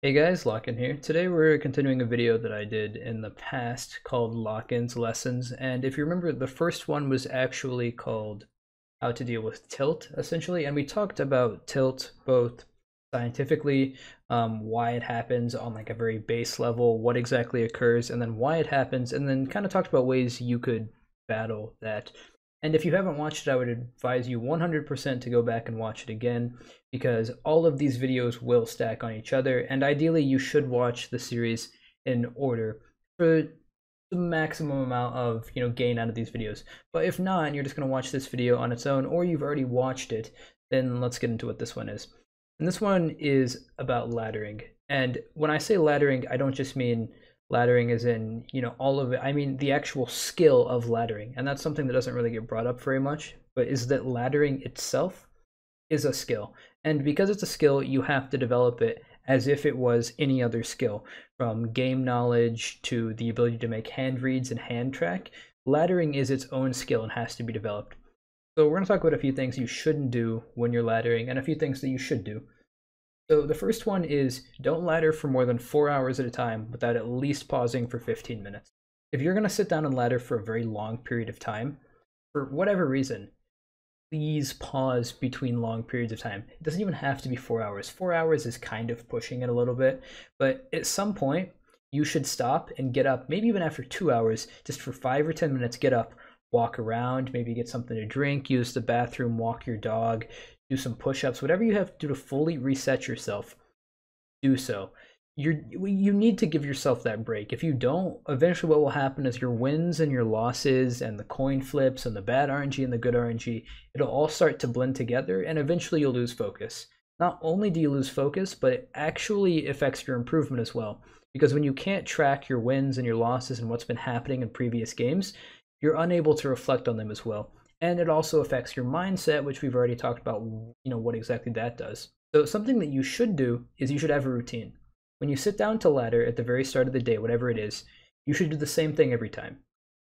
Hey guys, Lockin here. Today we're continuing a video that I did in the past called Lockin's Lessons, and if you remember, the first one was actually called How to Deal with Tilt, essentially, and we talked about tilt both scientifically, why it happens on like a very base level, what exactly occurs, and then why it happens, and then kind of talked about ways you could battle that. And if you haven't watched it, I would advise you 100% to go back and watch it again because all of these videos will stack on each other, and ideally you should watch the series in order for the maximum amount of gain out of these videos. But if not, and you're just going to watch this video on its own, or you've already watched it, then let's get into what this one is. And this one is about laddering. And when I say laddering, I don't just mean laddering as in all of it. I mean the actual skill of laddering, and that's something that doesn't really get brought up very much, but is that laddering itself is a skill. And because it's a skill, you have to develop it as if it was any other skill, from game knowledge to the ability to make hand reads and hand track. Laddering is its own skill and has to be developed. So we're going to talk about a few things you shouldn't do when you're laddering and a few things that you should do. So the first one is don't ladder for more than 4 hours at a time without at least pausing for 15 minutes. If you're going to sit down and ladder for a very long period of time, for whatever reason, please pause between long periods of time. It doesn't even have to be 4 hours. 4 hours is kind of pushing it a little bit, but at some point you should stop and get up, maybe even after 2 hours, just for 5 or 10 minutes, get up, walk around, maybe get something to drink, use the bathroom, walk your dog, do some push-ups, whatever you have to do to fully reset yourself, do so. You need to give yourself that break. If you don't, eventually what will happen is your wins and your losses and the coin flips and the bad RNG and the good RNG, it'll all start to blend together, and eventually you'll lose focus. Not only do you lose focus, but it actually affects your improvement as well. Because when you can't track your wins and your losses and what's been happening in previous games, you're unable to reflect on them as well. And it also affects your mindset, which we've already talked about, what exactly that does. So something that you should do is you should have a routine. When you sit down to ladder at the very start of the day, whatever it is, you should do the same thing every time.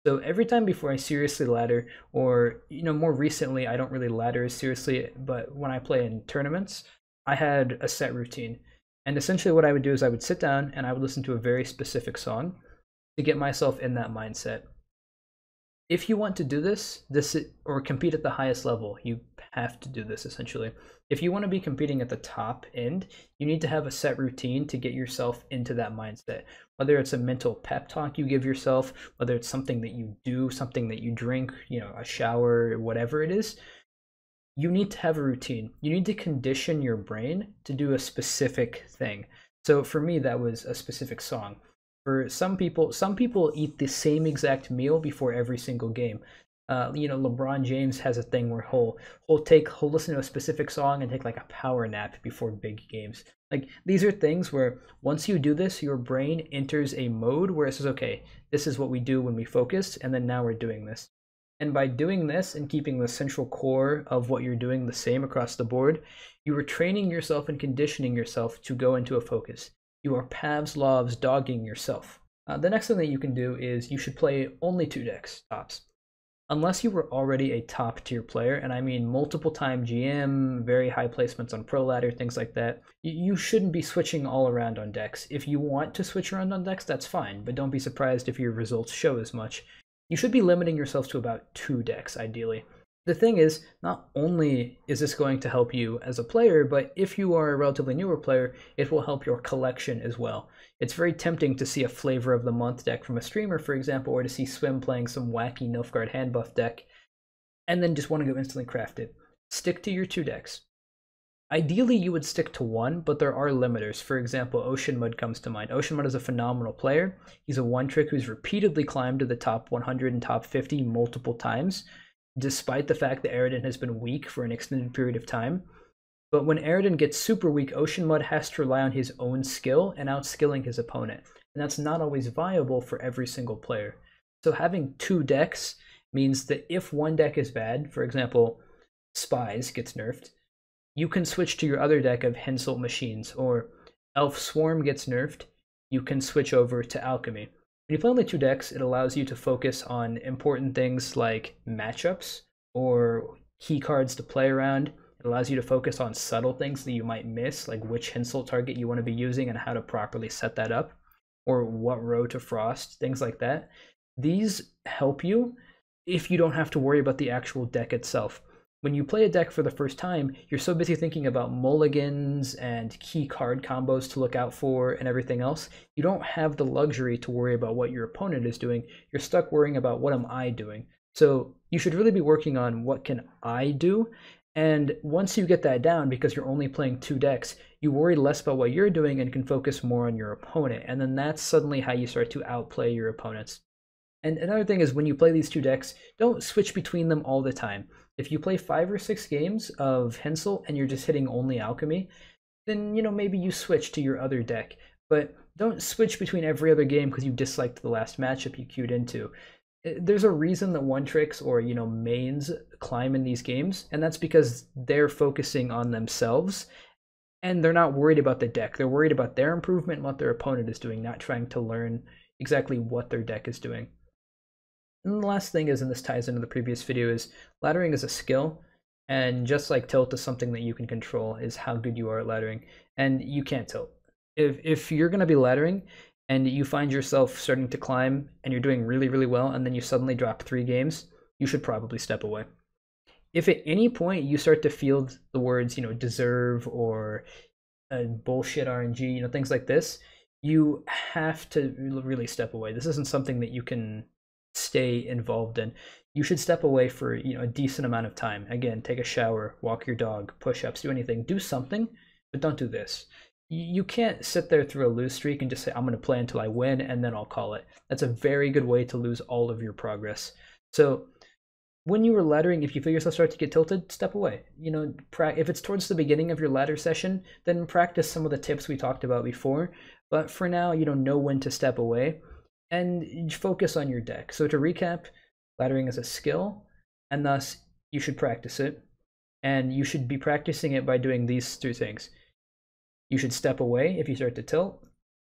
So every time before I seriously ladder, or more recently, I don't really ladder as seriously, but when I play in tournaments, I had a set routine. And essentially what I would do is I would sit down and I would listen to a very specific song to get myself in that mindset. If you want to do this or compete at the highest level, you have to do this essentially. If you want to be competing at the top end, you need to have a set routine to get yourself into that mindset. Whether it's a mental pep talk you give yourself, whether it's something that you do, something that you drink, a shower, whatever it is, you need to have a routine. You need to condition your brain to do a specific thing. So for me, that was a specific song. For some people eat the same exact meal before every single game. LeBron James has a thing where he'll listen to a specific song and take like a power nap before big games. Like, these are things where once you do this, your brain enters a mode where it says, okay, this is what we do when we focus, and then now we're doing this. And by doing this and keeping the central core of what you're doing the same across the board, you are training yourself and conditioning yourself to go into a focus. You are Pavlov's dogging yourself. The next thing that you can do is you should play only 2 decks, tops. Unless you were already a top tier player, and I mean multiple time GM, very high placements on Pro Ladder, things like that, you shouldn't be switching all around on decks. If you want to switch around on decks, that's fine, but don't be surprised if your results show as much. You should be limiting yourself to about 2 decks, ideally. The thing is, not only is this going to help you as a player, but if you are a relatively newer player, it will help your collection as well. It's very tempting to see a flavor of the month deck from a streamer, for example, or to see Swim playing some wacky Nilfgaard hand buff deck, and then just want to go instantly craft it. Stick to your 2 decks. Ideally, you would stick to 1, but there are limiters. For example, Ocean Mud comes to mind. Ocean Mud is a phenomenal player. He's a one-trick who's repeatedly climbed to the top 100 and top 50 multiple times, despite the fact that Aridin has been weak for an extended period of time. But when Aridin gets super weak, Ocean Mud has to rely on his own skill and outskilling his opponent. And that's not always viable for every single player. So having 2 decks means that if one deck is bad, for example, Spies gets nerfed, you can switch to your other deck of Hensel Machines, or Elf Swarm gets nerfed, you can switch over to Alchemy. When you play only 2 decks, it allows you to focus on important things like matchups or key cards to play around. It It allows you to focus on subtle things that you might miss, like which insult target you want to be using and how to properly set that up, or what row to frost, things like that. These help you if you don't have to worry about the actual deck itself. When you play a deck for the first time, you're so busy thinking about mulligans and key card combos to look out for and everything else, you don't have the luxury to worry about what your opponent is doing. You're stuck worrying about what am I doing. So you should really be working on what can I do. And once you get that down, because you're only playing 2 decks, you worry less about what you're doing and can focus more on your opponent. And then that's suddenly how you start to outplay your opponents. And another thing is when you play these 2 decks, don't switch between them all the time. If you play 5 or 6 games of Hensel and you're just hitting only Alchemy, then maybe you switch to your other deck. But don't switch between every other game because you disliked the last matchup you queued into. There's a reason that one tricks or mains climb in these games, and that's because they're focusing on themselves and they're not worried about the deck. They're worried about their improvement and what their opponent is doing, not trying to learn exactly what their deck is doing. And the last thing is, and this ties into the previous video, is laddering is a skill, and just like tilt is something that you can control, is how good you are at laddering, and you can't tilt. If you're going to be laddering and you find yourself starting to climb and you're doing really, really well, and then you suddenly drop 3 games, you should probably step away. If at any point you start to field the words, deserve or bullshit RNG, things like this, you have to really step away. This isn't something that you can stay involved in. You should step away for a decent amount of time. Again, take a shower, walk your dog, push-ups, do anything, do something, but don't do this. You can't sit there through a lose streak and just say, I'm going to play until I win and then I'll call it. That's a very good way to lose all of your progress. So when you are laddering, if you feel yourself start to get tilted, step away. If it's towards the beginning of your ladder session, then practice some of the tips we talked about before. But for now, know when to step away and focus on your deck. So to recap, laddering is a skill, and thus you should practice it. And you should be practicing it by doing these 2 things. You should step away if you start to tilt.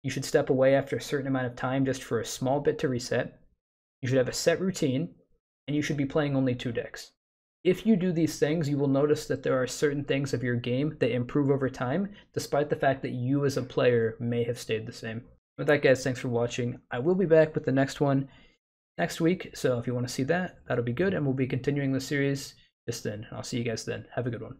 You should step away after a certain amount of time just for a small bit to reset. You should have a set routine, and you should be playing only 2 decks. If you do these things, you will notice that there are certain things of your game that improve over time, despite the fact that you as a player may have stayed the same. With that, guys, thanks for watching. I will be back with the next one next week, so if you want to see that, that'll be good, and we'll be continuing the series just then. I'll see you guys then. Have a good one.